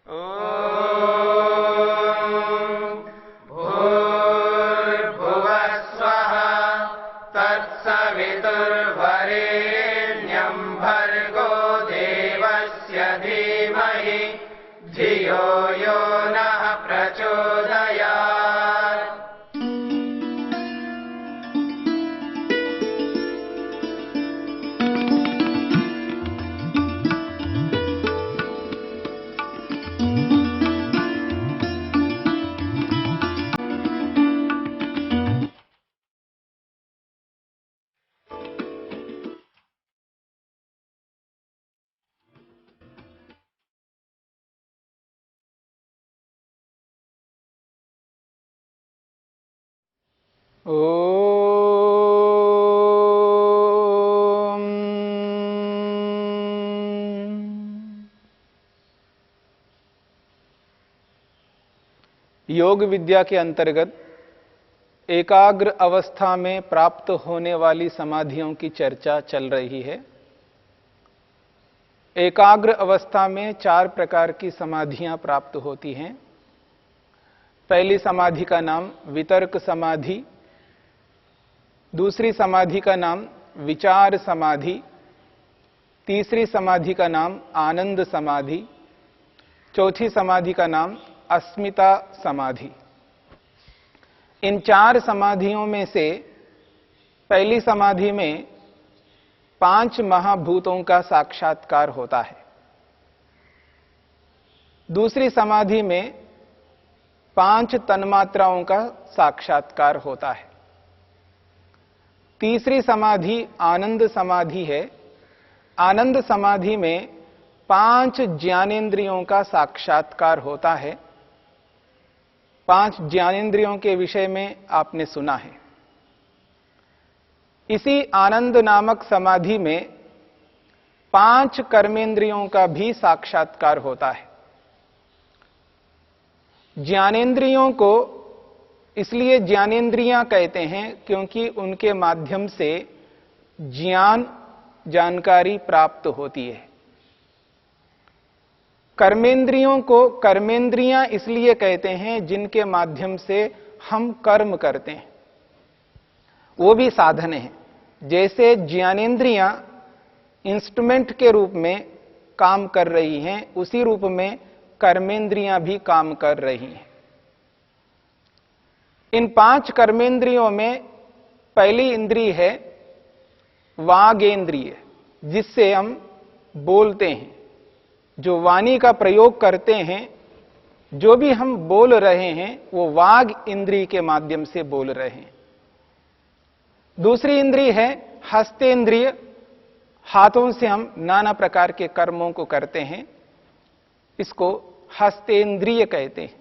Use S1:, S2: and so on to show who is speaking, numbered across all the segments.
S1: भूर्भुवः स्वः तत्सवितुर्वरेण्यं भर्गो देवस्य धीमहि धियो यो नः प्रचोदयात्।
S2: ओम। योग विद्या के अंतर्गत एकाग्र अवस्था में प्राप्त होने वाली समाधियों की चर्चा चल रही है। एकाग्र अवस्था में 4 प्रकार की समाधियां प्राप्त होती हैं। पहली समाधि का नाम वितर्क समाधि, दूसरी समाधि का नाम विचार समाधि, तीसरी समाधि का नाम आनंद समाधि, चौथी समाधि का नाम अस्मिता समाधि। इन 4 समाधियों में से पहली समाधि में 5 महाभूतों का साक्षात्कार होता है। दूसरी समाधि में 5 तन्मात्राओं का साक्षात्कार होता है। तीसरी समाधि आनंद समाधि है। आनंद समाधि में 5 ज्ञानेंद्रियों का साक्षात्कार होता है। 5 ज्ञानेंद्रियों के विषय में आपने सुना है। इसी आनंद नामक समाधि में 5 कर्मेंद्रियों का भी साक्षात्कार होता है। ज्ञानेंद्रियों को इसलिए ज्ञानेंद्रियां कहते हैं क्योंकि उनके माध्यम से ज्ञान, जानकारी प्राप्त होती है। कर्मेंद्रियों को कर्मेंद्रियां इसलिए कहते हैं जिनके माध्यम से हम कर्म करते हैं, वो भी साधन है। जैसे ज्ञानेंद्रियां इंस्ट्रूमेंट के रूप में काम कर रही हैं, उसी रूप में कर्मेंद्रियां भी काम कर रही हैं। इन 5 कर्मेंद्रियों में पहली इंद्रिय है वागेंद्रिय, जिससे हम बोलते हैं, जो वाणी का प्रयोग करते हैं। जो भी हम बोल रहे हैं वो वाग इंद्रिय के माध्यम से बोल रहे हैं। दूसरी इंद्रिय है हस्तेंद्रिय, हाथों से हम नाना प्रकार के कर्मों को करते हैं, इसको हस्तेंद्रिय कहते हैं।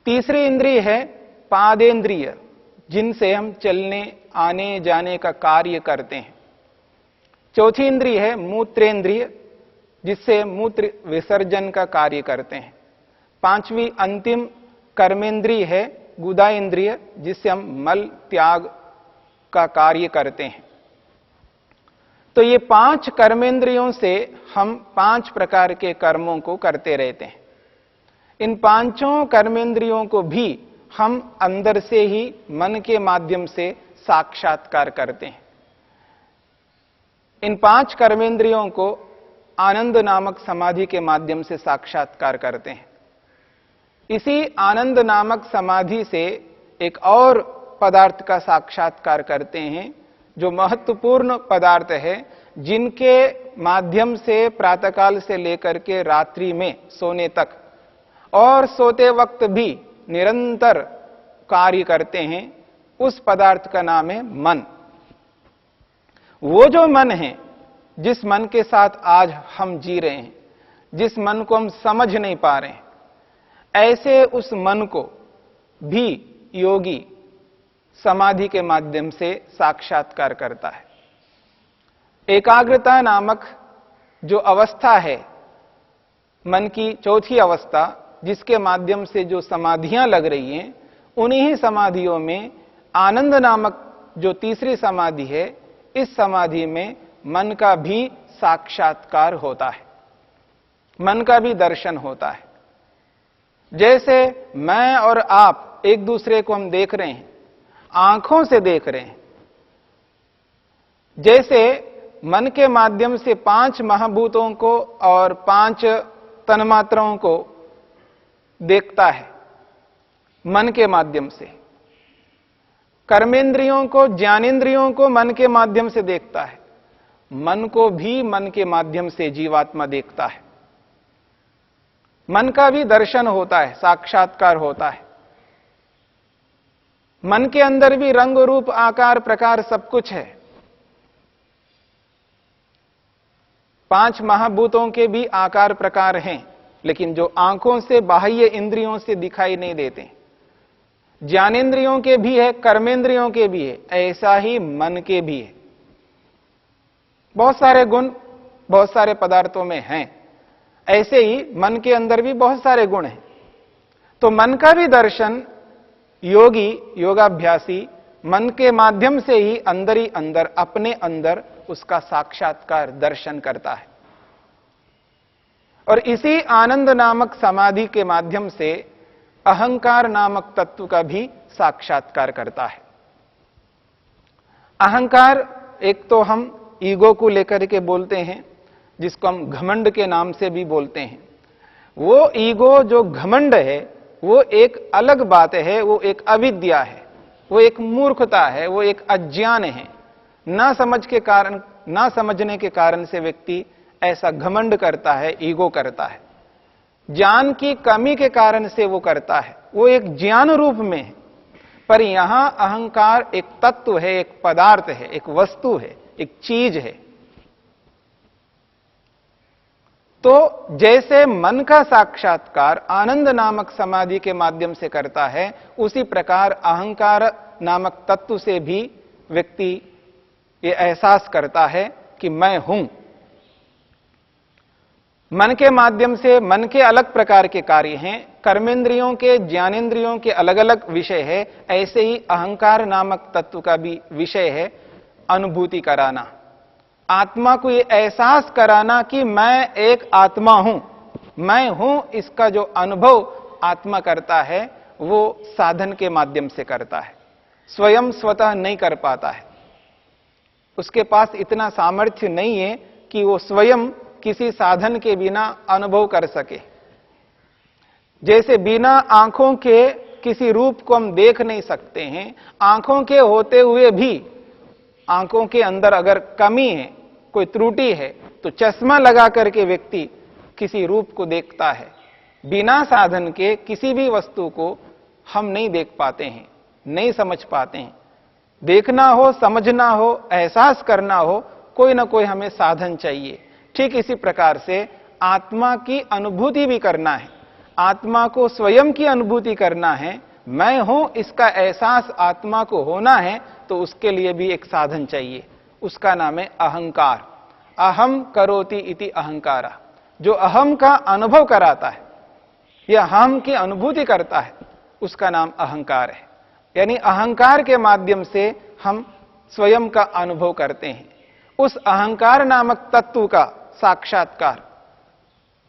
S2: तीसरी इंद्रिय है पादेंद्रिय, जिनसे हम चलने आने जाने का कार्य करते हैं। चौथी इंद्रिय है मूत्रेंद्रिय, जिससे मूत्र विसर्जन का कार्य करते हैं। 5वीं अंतिम कर्मेंद्रिय है गुदा इंद्रिय, जिससे हम मल त्याग का कार्य करते हैं। तो ये 5 कर्मेंद्रियों से हम 5 प्रकार के कर्मों को करते रहते हैं। इन 5 कर्मेंद्रियों को भी हम अंदर से ही मन के माध्यम से साक्षात्कार करते हैं। इन 5 कर्मेंद्रियों को आनंद नामक समाधि के माध्यम से साक्षात्कार करते हैं। इसी आनंद नामक समाधि से एक और पदार्थ का साक्षात्कार करते हैं, जो महत्वपूर्ण पदार्थ है, जिनके माध्यम से प्रातःकाल से लेकर के रात्रि में सोने तक और सोते वक्त भी निरंतर कार्य करते हैं। उस पदार्थ का नाम है मन। वो जो मन है, जिस मन के साथ आज हम जी रहे हैं, जिस मन को हम समझ नहीं पा रहे हैं, ऐसे उस मन को भी योगी समाधि के माध्यम से साक्षात्कार करता है। एकाग्रता नामक जो अवस्था है, मन की चौथी अवस्था, जिसके माध्यम से जो समाधियां लग रही हैं, उन्हीं ही समाधियों में आनंद नामक जो तीसरी समाधि है, इस समाधि में मन का भी साक्षात्कार होता है। मन का भी दर्शन होता है। जैसे मैं और आप एक दूसरे को हम देख रहे हैं, आंखों से देख रहे हैं, जैसे मन के माध्यम से 5 महाभूतों को और 5 तन्मात्राओं को देखता है मन के माध्यम से, कर्मेंद्रियों को, ज्ञानेंद्रियों को मन के माध्यम से देखता है, मन को भी मन के माध्यम से जीवात्मा देखता है। मन का भी दर्शन होता है, साक्षात्कार होता है। मन के अंदर भी रंग रूप आकार प्रकार सब कुछ है। 5 महाभूतों के भी आकार प्रकार हैं, लेकिन जो आंखों से, बाह्य इंद्रियों से दिखाई नहीं देते। ज्ञानेंद्रियों के भी है, कर्मेंद्रियों के भी है, ऐसा ही मन के भी है। बहुत सारे गुण बहुत सारे पदार्थों में हैं, ऐसे ही मन के अंदर भी बहुत सारे गुण हैं। तो मन का भी दर्शन योगी, योगाभ्यासी मन के माध्यम से ही अंदर अपने अंदर उसका साक्षात्कार दर्शन करता है। और इसी आनंद नामक समाधि के माध्यम से अहंकार नामक तत्व का भी साक्षात्कार करता है। अहंकार एक तो हम ईगो को लेकर के बोलते हैं, जिसको हम घमंड के नाम से भी बोलते हैं। वो ईगो जो घमंड है वो एक अलग बात है, वो एक अविद्या है, वो एक मूर्खता है, वो एक अज्ञान है। ना समझने के कारण से व्यक्ति ऐसा घमंड करता है, ईगो करता है। ज्ञान की कमी के कारण से वो करता है, वो एक ज्ञान रूप में है। पर यहां अहंकार एक तत्व है, एक पदार्थ है, एक वस्तु है, एक चीज है। तो जैसे मन का साक्षात्कार आनंद नामक समाधि के माध्यम से करता है, उसी प्रकार अहंकार नामक तत्व से भी व्यक्ति ये एहसास करता है कि मैं हूं। मन के माध्यम से मन के अलग प्रकार के कार्य हैं, कर्मेंद्रियों के, ज्ञानेंद्रियों के अलग अलग विषय है। ऐसे ही अहंकार नामक तत्व का भी विषय है अनुभूति कराना, आत्मा को ये एहसास कराना कि मैं एक आत्मा हूं, मैं हूं। इसका जो अनुभव आत्मा करता है वो साधन के माध्यम से करता है, स्वयं स्वतः नहीं कर पाता है। उसके पास इतना सामर्थ्य नहीं है कि वो स्वयं किसी साधन के बिना अनुभव कर सके। जैसे बिना आंखों के किसी रूप को हम देख नहीं सकते हैं, आंखों के होते हुए भी आंखों के अंदर अगर कमी है, कोई त्रुटि है, तो चश्मा लगा करके व्यक्ति किसी रूप को देखता है। बिना साधन के किसी भी वस्तु को हम नहीं देख पाते हैं, नहीं समझ पाते हैं। देखना हो, समझना हो, एहसास करना हो, कोई ना कोई हमें साधन चाहिए। ठीक इसी प्रकार से आत्मा की अनुभूति भी करना है, आत्मा को स्वयं की अनुभूति करना है, मैं हूं इसका एहसास आत्मा को होना है, तो उसके लिए भी एक साधन चाहिए। उसका नाम है अहंकार। अहम करोति इति अहंकारा, जो अहम का अनुभव कराता है या हम की अनुभूति करता है, उसका नाम अहंकार है। यानी अहंकार के माध्यम से हम स्वयं का अनुभव करते हैं। उस अहंकार नामक तत्व का साक्षात्कार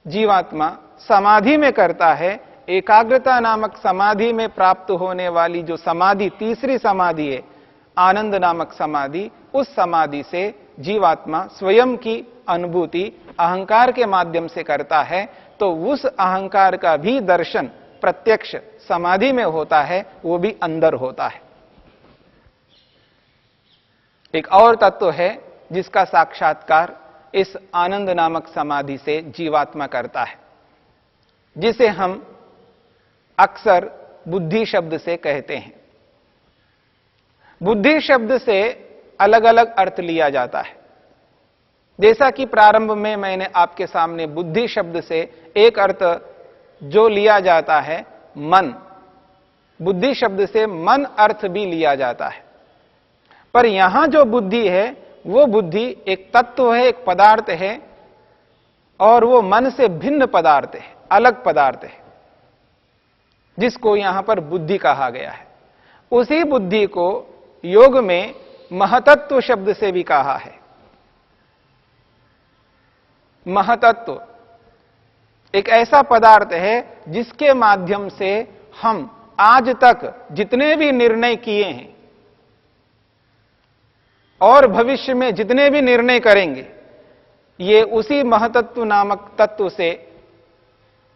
S2: जीवात्मा समाधि में करता है। एकाग्रता नामक समाधि में प्राप्त होने वाली जो समाधि, तीसरी समाधि है आनंद नामक समाधि, उस समाधि से जीवात्मा स्वयं की अनुभूति अहंकार के माध्यम से करता है। तो उस अहंकार का भी दर्शन प्रत्यक्ष समाधि में होता है, वो भी अंदर होता है। एक और तत्व है जिसका साक्षात्कार इस आनंद नामक समाधि से जीवात्मा करता है, जिसे हम अक्सर बुद्धि शब्द से कहते हैं। बुद्धि शब्द से अलग अलग अर्थ लिया जाता है। जैसा कि प्रारंभ में मैंने आपके सामने बुद्धि शब्द से एक अर्थ जो लिया जाता है मन, बुद्धि शब्द से मन अर्थ भी लिया जाता है। पर यहां जो बुद्धि है वो बुद्धि एक तत्व है, एक पदार्थ है, और वो मन से भिन्न पदार्थ है, अलग पदार्थ है, जिसको यहां पर बुद्धि कहा गया है। उसी बुद्धि को योग में महतत्व शब्द से भी कहा है। महतत्व एक ऐसा पदार्थ है जिसके माध्यम से हम आज तक जितने भी निर्णय किए हैं और भविष्य में जितने भी निर्णय करेंगे, ये उसी महतत्व नामक तत्व से,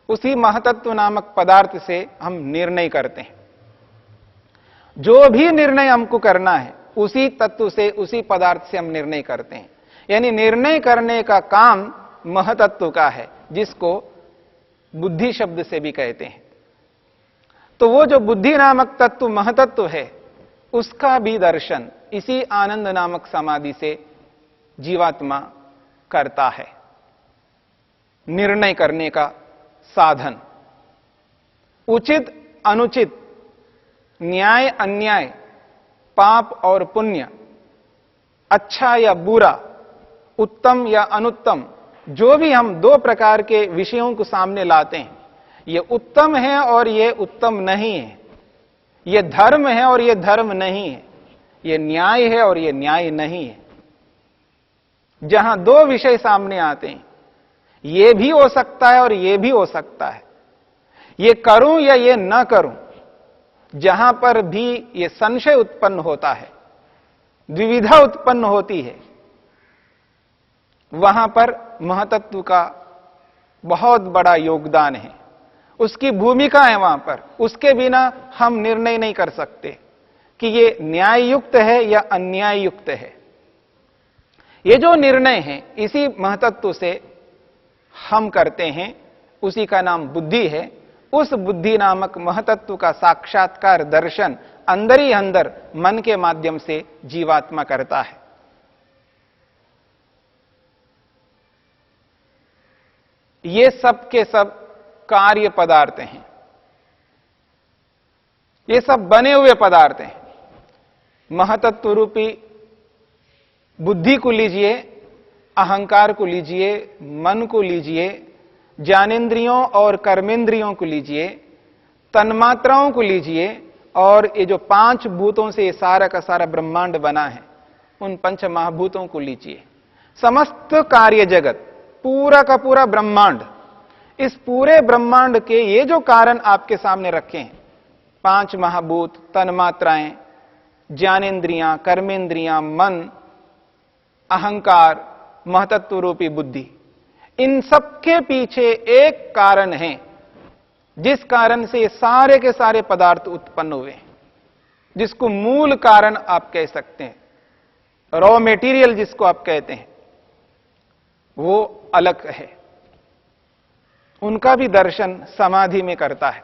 S2: उसी महतत्व नामक पदार्थ से हम निर्णय करते हैं। जो भी निर्णय हमको करना है उसी तत्व से, उसी पदार्थ से हम निर्णय करते हैं। यानी निर्णय करने का काम महतत्व का है, जिसको बुद्धि शब्द से भी कहते हैं। तो वो जो बुद्धि नामक तत्व महतत्व है, उसका भी दर्शन इसी आनंद नामक समाधि से जीवात्मा करता है। निर्णय करने का साधन, उचित अनुचित, न्याय अन्याय, पाप और पुण्य, अच्छा या बुरा, उत्तम या अनुत्तम, जो भी हम दो प्रकार के विषयों को सामने लाते हैं, ये उत्तम है और ये उत्तम नहीं है, ये धर्म है और ये धर्म नहीं है, ये न्याय है और ये न्याय नहीं है। जहां दो विषय सामने आते हैं, ये भी हो सकता है और ये भी हो सकता है, ये करूं या ये ना करूं, जहां पर भी ये संशय उत्पन्न होता है, द्विविधा उत्पन्न होती है, वहां पर महतत्व का बहुत बड़ा योगदान है, उसकी भूमिका है वहां पर। उसके बिना हम निर्णय नहीं कर सकते कि ये न्याय युक्त है या अन्याय युक्त है। ये जो निर्णय है इसी महतत्व से हम करते हैं, उसी का नाम बुद्धि है। उस बुद्धि नामक महतत्व का साक्षात्कार, दर्शन अंदर ही अंदर मन के माध्यम से जीवात्मा करता है। ये सब के सब कार्य पदार्थ हैं, ये सब बने हुए पदार्थ हैं। महतत्व रूपी बुद्धि को लीजिए, अहंकार को लीजिए, मन को लीजिए, ज्ञानेंद्रियों और कर्मेंद्रियों को लीजिए, तन्मात्राओं को लीजिए, और ये जो पांच भूतों से ये सारा का सारा ब्रह्मांड बना है, उन पंच महाभूतों को लीजिए। समस्त कार्य जगत, पूरा का पूरा ब्रह्मांड, इस पूरे ब्रह्मांड के ये जो कारण आपके सामने रखे हैं, पांच महाभूत, तन्मात्राएं, ज्ञानेंद्रियां, कर्मेंद्रियां, मन, अहंकार, महतत्व रूपी बुद्धि, इन सबके पीछे एक कारण है, जिस कारण से ये सारे के सारे पदार्थ उत्पन्न हुए, जिसको मूल कारण आप कह सकते हैं, रॉ मेटीरियल जिसको आप कहते हैं, वो अलग है। उनका भी दर्शन समाधि में करता है,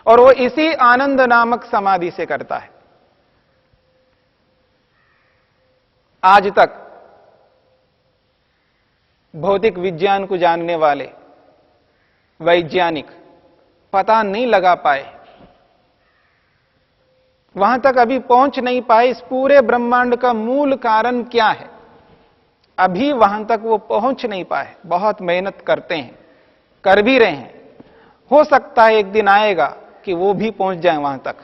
S2: और वो इसी आनंद नामक समाधि से करता है। आज तक भौतिक विज्ञान को जानने वाले वैज्ञानिक पता नहीं लगा पाए, वहां तक अभी पहुंच नहीं पाए इस पूरे ब्रह्मांड का मूल कारण क्या है। अभी वहां तक वो पहुंच नहीं पाए। बहुत मेहनत करते हैं, कर भी रहे हैं। हो सकता है एक दिन आएगा कि वो भी पहुंच जाए वहां तक,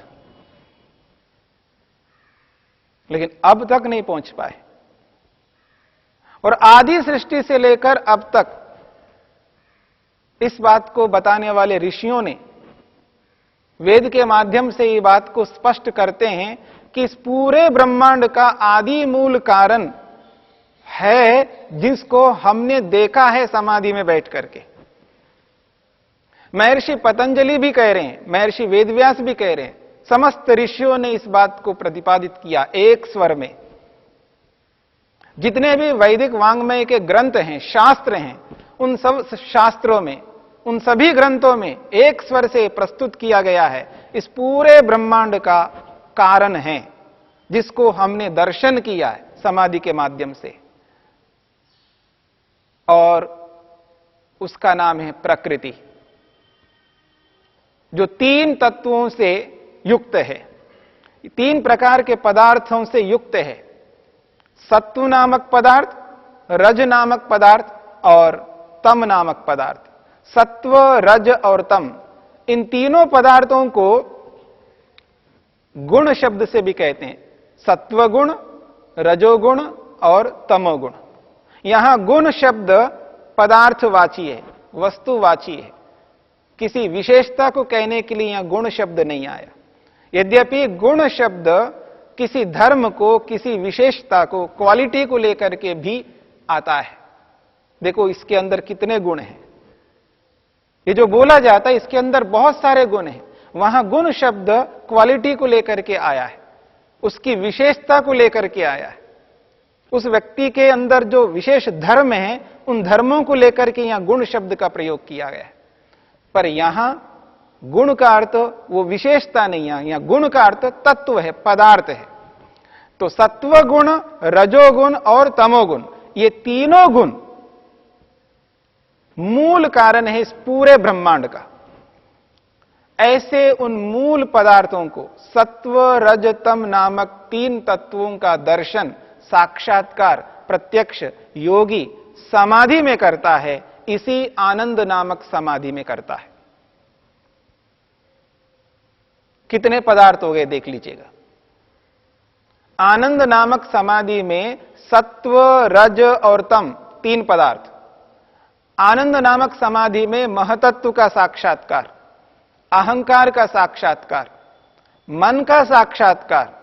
S2: लेकिन अब तक नहीं पहुंच पाए। और आदि सृष्टि से लेकर अब तक इस बात को बताने वाले ऋषियों ने वेद के माध्यम से ये बात को स्पष्ट करते हैं कि इस पूरे ब्रह्मांड का आदि मूल कारण है, जिसको हमने देखा है समाधि में बैठ करके। महर्षि पतंजलि भी कह रहे हैं, महर्षि वेदव्यास भी कह रहे हैं, समस्त ऋषियों ने इस बात को प्रतिपादित किया एक स्वर में। जितने भी वैदिक वांग्मय के ग्रंथ हैं, शास्त्र हैं, उन सब शास्त्रों में, उन सभी ग्रंथों में एक स्वर से प्रस्तुत किया गया है, इस पूरे ब्रह्मांड का कारण है, जिसको हमने दर्शन किया है समाधि के माध्यम से, और उसका नाम है प्रकृति, जो तीन तत्वों से युक्त है, तीन प्रकार के पदार्थों से युक्त है। सत्व नामक पदार्थ, रज नामक पदार्थ और तम नामक पदार्थ। सत्व, रज और तम, इन तीनों पदार्थों को गुण शब्द से भी कहते हैं। सत्व गुण, रजोगुण और तमोगुण। यहां गुण शब्द पदार्थवाची है, वस्तुवाची है, किसी विशेषता को कहने के लिए यहां गुण शब्द नहीं आया। यद्यपि गुण शब्द किसी धर्म को, किसी विशेषता को, क्वालिटी को लेकर के भी आता है। देखो इसके अंदर कितने गुण हैं, ये जो बोला जाता है इसके अंदर बहुत सारे गुण हैं। वहां गुण शब्द क्वालिटी को लेकर के आया है, उसकी विशेषता को लेकर के आया है, उस व्यक्ति के अंदर जो विशेष धर्म है उन धर्मों को लेकर के यहां गुण शब्द का प्रयोग किया गया है। पर यहां गुण का अर्थ वो विशेषता नहीं है, यहां गुण का अर्थ तत्व है, पदार्थ है। तो सत्व गुण, रजोगुण और तमोगुण, ये तीनों गुण मूल कारण है इस पूरे ब्रह्मांड का। ऐसे उन मूल पदार्थों को, सत्व रज तम नामक तीन तत्वों का दर्शन, साक्षात्कार, प्रत्यक्ष योगी समाधि में करता है, इसी आनंद नामक समाधि में करता है। कितने पदार्थ हो गए देख लीजिएगा। आनंद नामक समाधि में सत्व रज और तम तीन पदार्थ। आनंद नामक समाधि में महतत्व का साक्षात्कार, अहंकार का साक्षात्कार, मन का साक्षात्कार,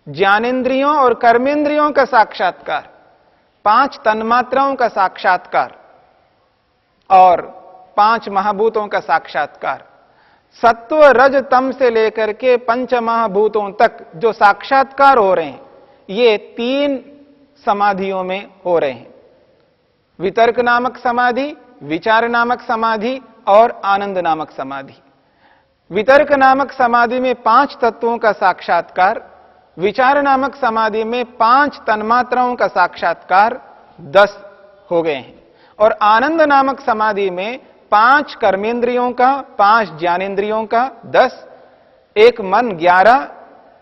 S2: ज्ञानेंद्रियों और कर्मेंद्रियों का साक्षात्कार, पांच तन्मात्राओं का साक्षात्कार और पांच महाभूतों का साक्षात्कार। सत्व रज तम से लेकर के पंच महाभूतों तक जो साक्षात्कार हो रहे हैं, ये तीन समाधियों में हो रहे हैं। वितर्क नामक समाधि, विचार नामक समाधि और आनंद नामक समाधि। वितर्क नामक समाधि में पांच तत्वों का साक्षात्कार, विचार नामक समाधि में पांच तन्मात्राओं का साक्षात्कार, 10 हो गए हैं। और आनंद नामक समाधि में पांच कर्मेंद्रियों का, पांच ज्ञानेंद्रियों का 10, एक मन 11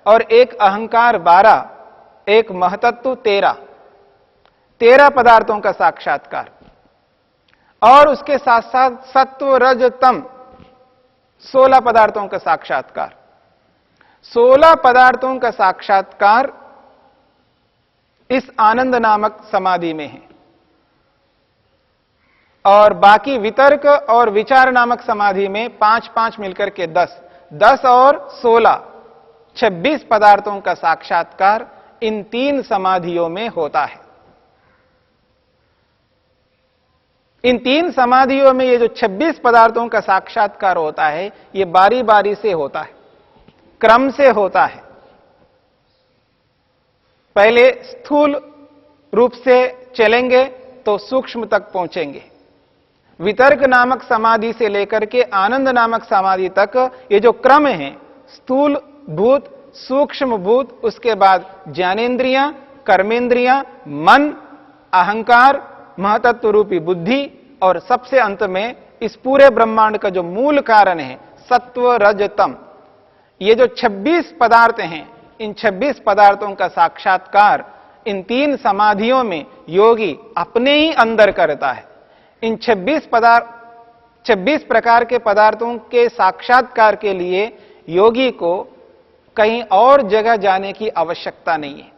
S2: और एक अहंकार 12, एक महतत्व 13 पदार्थों का साक्षात्कार। और उसके साथ साथ सत्व रज तम 16 पदार्थों का साक्षात्कार। 16 पदार्थों का साक्षात्कार इस आनंद नामक समाधि में है। और बाकी वितर्क और विचार नामक समाधि में 5-5 मिलकर के 10 और 16, 26 पदार्थों का साक्षात्कार इन तीन समाधियों में होता है। इन तीन समाधियों में ये जो 26 पदार्थों का साक्षात्कार होता है, ये बारी बारी से होता है, क्रम से होता है। पहले स्थूल रूप से चलेंगे तो सूक्ष्म तक पहुंचेंगे। वितर्क नामक समाधि से लेकर के आनंद नामक समाधि तक ये जो क्रम है, स्थूल भूत, सूक्ष्म भूत, उसके बाद ज्ञानेंद्रियां, कर्मेंद्रियां, मन, अहंकार, महतत्व रूपी बुद्धि और सबसे अंत में इस पूरे ब्रह्मांड का जो मूल कारण है सत्व रज तम। ये जो 26 पदार्थ हैं, इन 26 पदार्थों का साक्षात्कार इन तीन समाधियों में योगी अपने ही अंदर करता है। इन 26 प्रकार के पदार्थों के साक्षात्कार के लिए योगी को कहीं और जगह जाने की आवश्यकता नहीं है,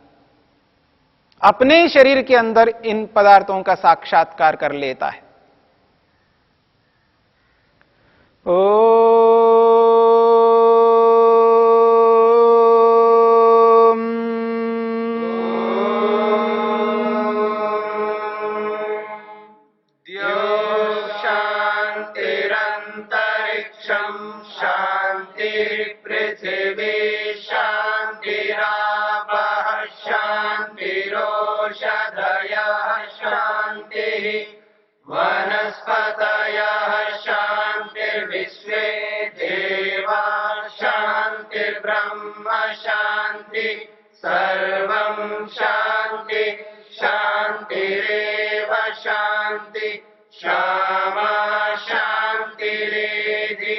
S2: अपने ही शरीर के अंदर इन पदार्थों का साक्षात्कार कर लेता है।
S1: शांतिरंतरिक्षं शांतिर्पृथिवी शांतिरापः शांतिरोषधयः शांतिः वनस्पतयः शांतिर्विश्वे देवा शांतिर्ब्रह्म शांति सर्वं शांति शांतिरेव शांति क्षमा शांतिरेधि